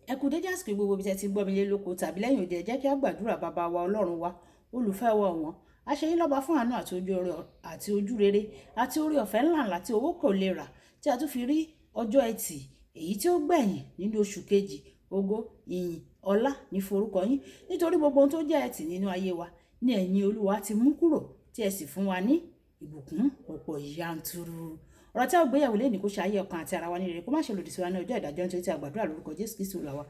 Ẹ kú dédé àsìkò gbogbo bí tẹ́ ti gbọ́ mi lé lóko tàbí lẹ́yìn òde, ẹ jẹ́ kí a gbàdúrà bàbá wa ọlọ́run wa olùfẹ́ wa ọ̀wọ́n. A ṣe yín lọ́ba fún àánú àti ojú rere àti orí ọ̀fẹ́ ńláńlá tí owó kò lè rà, tí a tún fi rí ọjọ́ ẹtì èyí tí ó gbẹ̀yìn nínú oṣù kejì. Ògo, ìyìn, ọlá ní forúkọ yín, nítorí gbogbo ohun tó jẹ́ ẹtì nínú ayé wa ní ẹ̀yin Olúwa ti mú kúrò, tí ẹ sì fún wa ní ìbùkún ọ̀pọ̀ yanturu. Ọ̀rọ̀ tí a gbéyàwó lẹ́ni kó ṣe ayé ọkàn àti ara wa ní rere, kó má ṣe lòdì sí wa ní ọjọ́ ìdájọ́, nítorí tí a gbàdúrà lórúkọ Jésù Kristi Olúwa wa.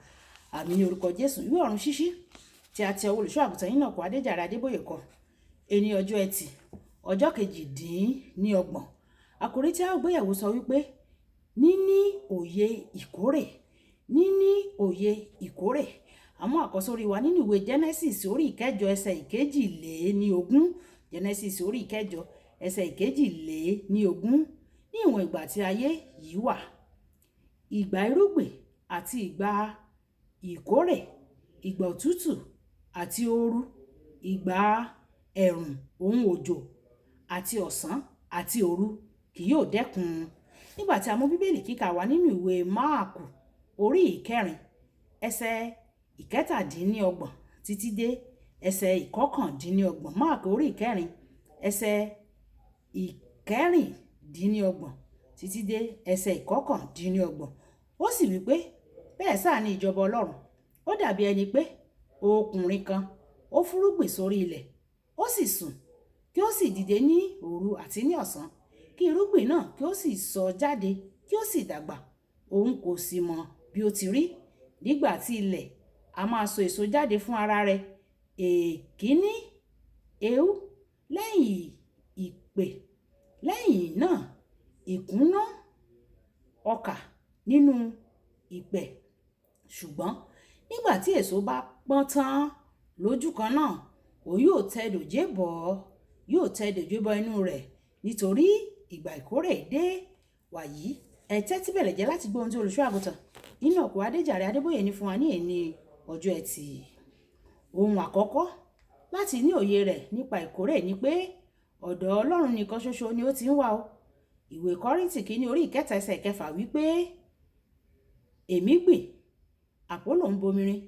Àmín ní orúkọ Jésù. Ìwé ọ̀run ṣíṣí tí a ti ọwọ́ olùṣọ́ àgùntàn yín náà kọ Adéjàre Adébóyè kọ. Ení ọjọ́ ẹtì ọjọ́ kejì-dín-ní-ọgbọ̀n. Àkòrí tí a gbéyàwó sọ wípé níní òye ìkórè. Níní òye ìkórè. Àmọ́ àkọ́sórí wa nínú ìwé Genesis orí ìkẹjọ ẹsẹ̀ ìkejì-lé-ní-ogún. Genesis orí ìkẹjọ ẹsẹ̀ ìkejì-lé-ní-ogún. Ní ìwọ̀n ìgbà tí ayé yìí wà, ìgbà irúgbìn àti ìgbà ìkórè, ìgbà òtútù àti ooru, ìgbà ẹ̀rùn ohun òjò àti ọ̀sán àti òru kì yóò dẹ́kun. Nígbà tí a mú bíbélì kíkà wa nínú ìwé Máàkù orí ìkẹrin ẹsẹ̀ ìkẹtàdínníọgbọ̀n títí dé ẹsẹ̀ ìkọkàndínníọgbọ̀n. Máàkù orí ìkẹrin ẹsẹ̀ ìkẹrìndínníọgbọ̀n títí dé ẹsẹ̀ ìkọkàndínníọgbọ̀n. Ó sì wí pé bẹ́ẹ̀ sáà ni ìjọba Ọlọ́run. Ó dàbí ẹni pé ọkùnrin kan ó fúrúgbìn sórí ilẹ̀, ó sì sùn kí ó sì dìde ní òru àti ní ọ̀sán, kí irúgbìn náà kí ó sì sọ jáde kí ó sì dàgbà. Òun kò sì mọ̀ bí ó ti rí. Nígbà tí ilẹ̀ a máa so èso jáde fún ara rẹ̀, èkíní èú, lẹ́yìn ìpè, lẹ́yìn náà ìkúnná ọkà nínú ìpẹ̀. Ṣùgbọ́n nígbà tí èso bá pọ́n tán lójú kan náà, òun yóò tẹ dòjé bọ inú rẹ̀, nítorí ìgbà ìkórè dé wàyí. Ẹ tẹ́tí bẹ̀lẹ̀ jẹ́ láti gbọ́ ohun tí olùṣọ́ àgùntàn Enoch Adéjàre Adébóyè ní fún wa ní èní ọjọ́ ẹtì. Ohun àkọ́kọ́ láti ní òye rẹ̀ nípa ìkórè ni pé ọ̀dọ̀ Ọlọ́run nìkan ṣoṣo ni ó ti ń wá o. Ìwé Kọ́ríńtì kìíní orí ìkẹta ẹsẹ̀ ìkẹfà wípé èmi gbìn, Àpólò ń bomirin,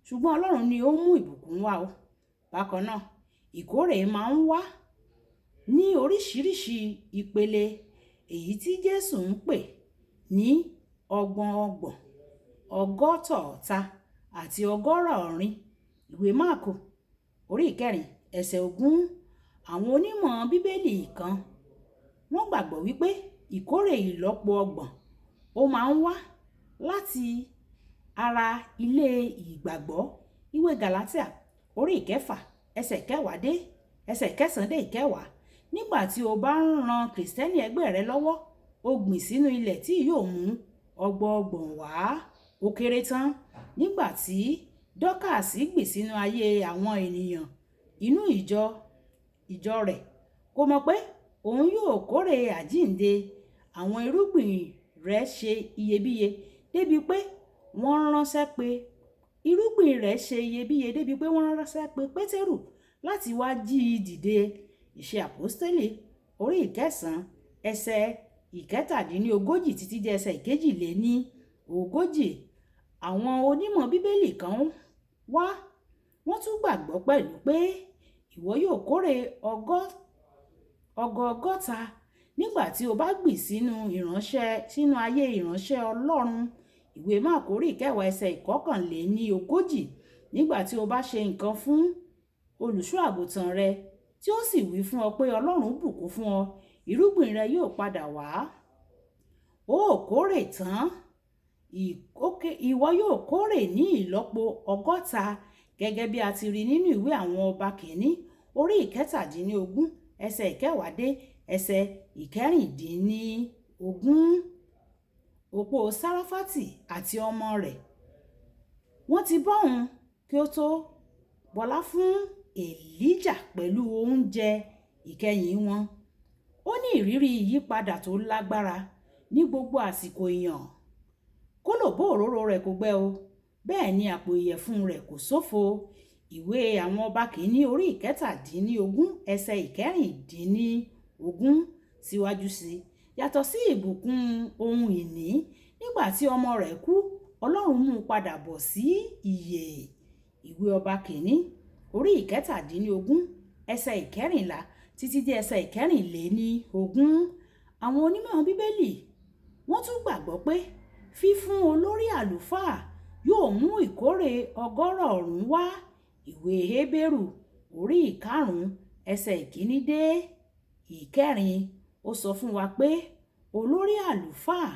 ṣùgbọ́n Ọlọ́run ni ó mú ìbùkún wá o. Bákan náà, ìkórè máa ń wá ní oríṣiríṣi ìpele, èyí tí Jésù ń pè ní ọgbọ̀n, ọgọ́tọ̀ọ̀ta àti ọgọ́rọ̀ọ̀rin. Ìwé Máàkù orí ìkẹrin ẹsẹ̀ ogún. Àwọn onímọ̀ bíbélì kan wọ́n gbàgbọ́ wípé ìkórè ìlọ́po ọgbọ̀n ó máa ń wá láti ara ilé ìgbàgbọ́. Ìwé Gàlátíà orí ìkẹfà ẹsẹ̀ kẹwàá dé ẹsẹ̀ kẹsàn-án dé ìkẹwàá. Nígbà tí o bá ń ran kìrìsìtẹ́nì ẹgbẹ́ rẹ lọ́wọ́, o gbìn sínú ilẹ̀ tí yóò mú ọgbọọgbọ̀n wá ó kéré tán. Nígbà tí Dọ́kàsì gbìn sínú ayé àwọn ènìyàn inú ìjọ rẹ̀, kò mọ̀ pé òun yóò kórè àjíǹde. Àwọn irúgbìn rẹ̀ ṣe iyebíye débi pé wọ́n ránṣẹ́ pé Pétérù láti wá jí i dìde. Ìṣe Àpọ́stélì orí ìkẹsàn-án ẹsẹ̀ ìkẹtàdínlógójì títí dé ẹsẹ̀ ìkejì-lé-ní-ogójì. Àwọn onímọ̀ bíbélì kan wọ́n tún gbàgbọ́ pẹ̀lú pé ìwọ yóò kórè ọgọ́ta nígbà tí o bá gbìn sínú ayé ìránṣẹ́ Ọlọ́run. Ìwé Máàkù orí ìkẹwàá ẹsẹ̀ ìkọkànléní-ogójì. Nígbà tí o bá ṣe nǹkan fún olùṣọ́ àgùntàn rẹ tí ó sì wí fún ọ pé Ọlọ́run bùkún fún ọ, irúgbìn rẹ yóò padà wá. Ó kórè tán. Ìwọ yóò kórè ní ìlọ́po ọgọ́ta, gẹ́gẹ́ bí a ti rí nínú ìwé àwọn ọba kìíní orí ìkẹtàdínlógún ẹsẹ̀ ìkẹwàá dé ẹsẹ̀ ìkẹrìndínlógún. Òpó Sáráfátì àti ọmọ rẹ̀ wọ́n ti bọ́ òun kí ó tó bọlá fún Èlíjà pẹ̀lú oúnjẹ ìkẹyìn wọn. Ó ní ìrírí ìyípadà tó lágbára ní gbogbo àsìkò ìyàn. Kólòbó òróró rẹ̀ kò gbẹ o, bẹ́ẹ̀ ni àpò ìyẹ̀fun rẹ̀ kò ṣófo. Ìwé àwọn ọba kìíní orí ìkẹtàdínlógún ẹsẹ̀ ìkẹrìndínlógún síwájú sí. Yàtọ̀ sí ìbùkún ohun ìní, nígbà tí ọmọ rẹ̀ kú, Ọlọ́run mú un padà bọ̀ sí ìyè. Ìwé Ọba kìíní orí ìkẹtàdínlógún ẹsẹ̀ ìkẹrìnlá títí dé ẹsẹ̀ ìkẹrìnléníogún. Àwọn onímọ̀ Bíbélì wọ́n tún gbàgbọ́ pé fífún olórí àlùfáà yóò mú ìkórè ọgọ́rọ̀-ọ̀rún wá. Ìwé Hébérù orí ìkarùn-ún ẹsẹ̀ ìkíní dé ìkẹrin ó sọ fún wa pé olórí àlùfáà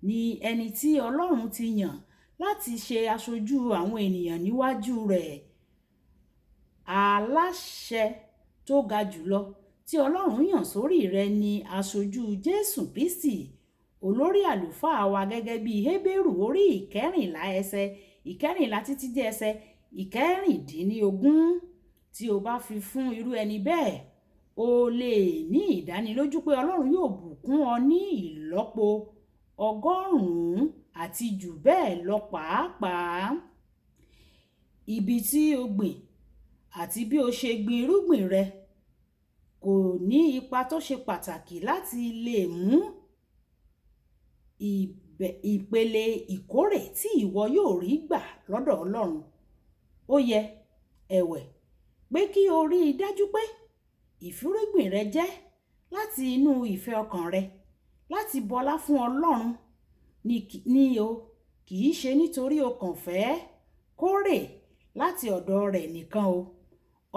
ni ẹni tí Ọlọ́run ti yàn láti ṣe aṣojú àwọn ènìyàn níwájú rẹ̀. Aláṣẹ tó ga jùlọ tí Ọlọ́run yàn sórí rẹ̀ ni aṣojú Jésù Kristi, olórí àlùfáà wa, gẹ́gẹ́ bí Hébérù orí ìkẹrìnlá ẹsẹ̀ ìkẹrìnlá títí dé ẹsẹ̀ ìkẹrìndínlógún. Tí o bá fi fún irú ẹni bẹ́ẹ̀, o lè ní ìdánilójú pé Ọlọ́run yóò bùkún ọ ní ìlọ́po ọgọ́rùn-ún àti jù bẹ́ẹ̀ lọ pàápàá. Ibi tí o gbìn àti bí o ṣe gbin irúgbìn rẹ kò ní ipa tó ṣe pàtàkì láti lè mú ìpele ìkórè tí ìwọ yóò rí gbà lọ́dọ̀ Ọlọ́run. Ó yẹ ẹ̀wẹ̀ pé kí o rí i dájú pé ìfúrúgbìn rẹ jẹ́ láti inú ìfẹ́ ọkàn rẹ láti bọlá fún Ọlọ́run ni o, kì í ṣe nítorí o kàn fẹ́ kórè láti ọ̀dọ̀ rẹ̀ nìkan o.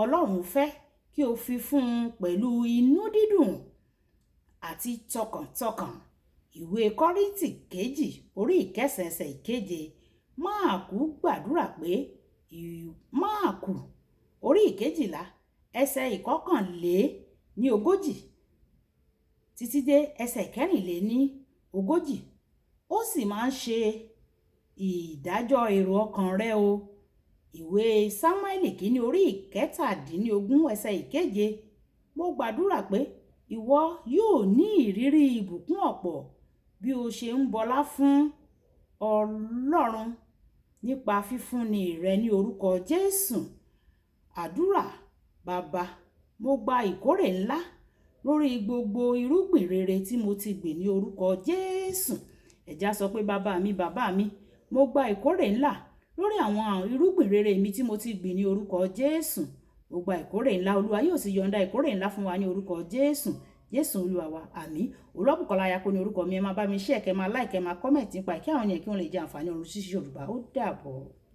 Ọlọ́run fẹ́ kí o fi fún un pẹ̀lú inú dídùn àti tọkàntọkàn. Ìwé Kọ́ríńtì kejì orí ìkẹsàn ẹsẹ̀ ìkeje. Máàkù gbàdúrà pé Máàkù orí ìkejìlá ẹsẹ̀ ìkọkànléníogójì títí dé ẹsẹ̀ ìkẹrìnléníogójì. Ó sì máa ń ṣe ìdájọ́ èrò ọkàn rẹ o. Ìwé Sámúẹ́lì kìíní orí ìkẹtàdínlógún ẹsẹ̀ ìkeje. Mo gbàdúrà pé ìwọ yóò ní ìrírí ìbùkún ọ̀pọ̀ bí o ṣe ń bọlá fún Ọlọ́run nípa fífúnni rẹ ní orúkọ Jésù. Àdúrà. Bàbá, mo gba ìkórè ńlá lórí gbogbo irúgbìn rere tí mo ti gbìn ní orúkọ Jésù. Ẹ̀já sọ pé bàbá mi, mo gba ìkórè ńlá lórí àwọn irúgbìn rere mi tí mo ti gbìn ní orúkọ Jésù. Mo gba ìkórè ńlá. Olúwa yóò sì yọ̀ǹda ìkórè ńlá fún wa ní orúkọ Jésù. Jésù Olúwa wa, àmín. Olúwabùkọ́lá Ayako ní orúkọ mi. Ẹ máa bá mi share, kẹ́ máa like, kẹ́ máa comment nípa kí àwọn ènìyàn kí wọ́n lè jẹ àǹfààní ọ̀run ṣíṣí Yorùbá. Ó dàbọ̀.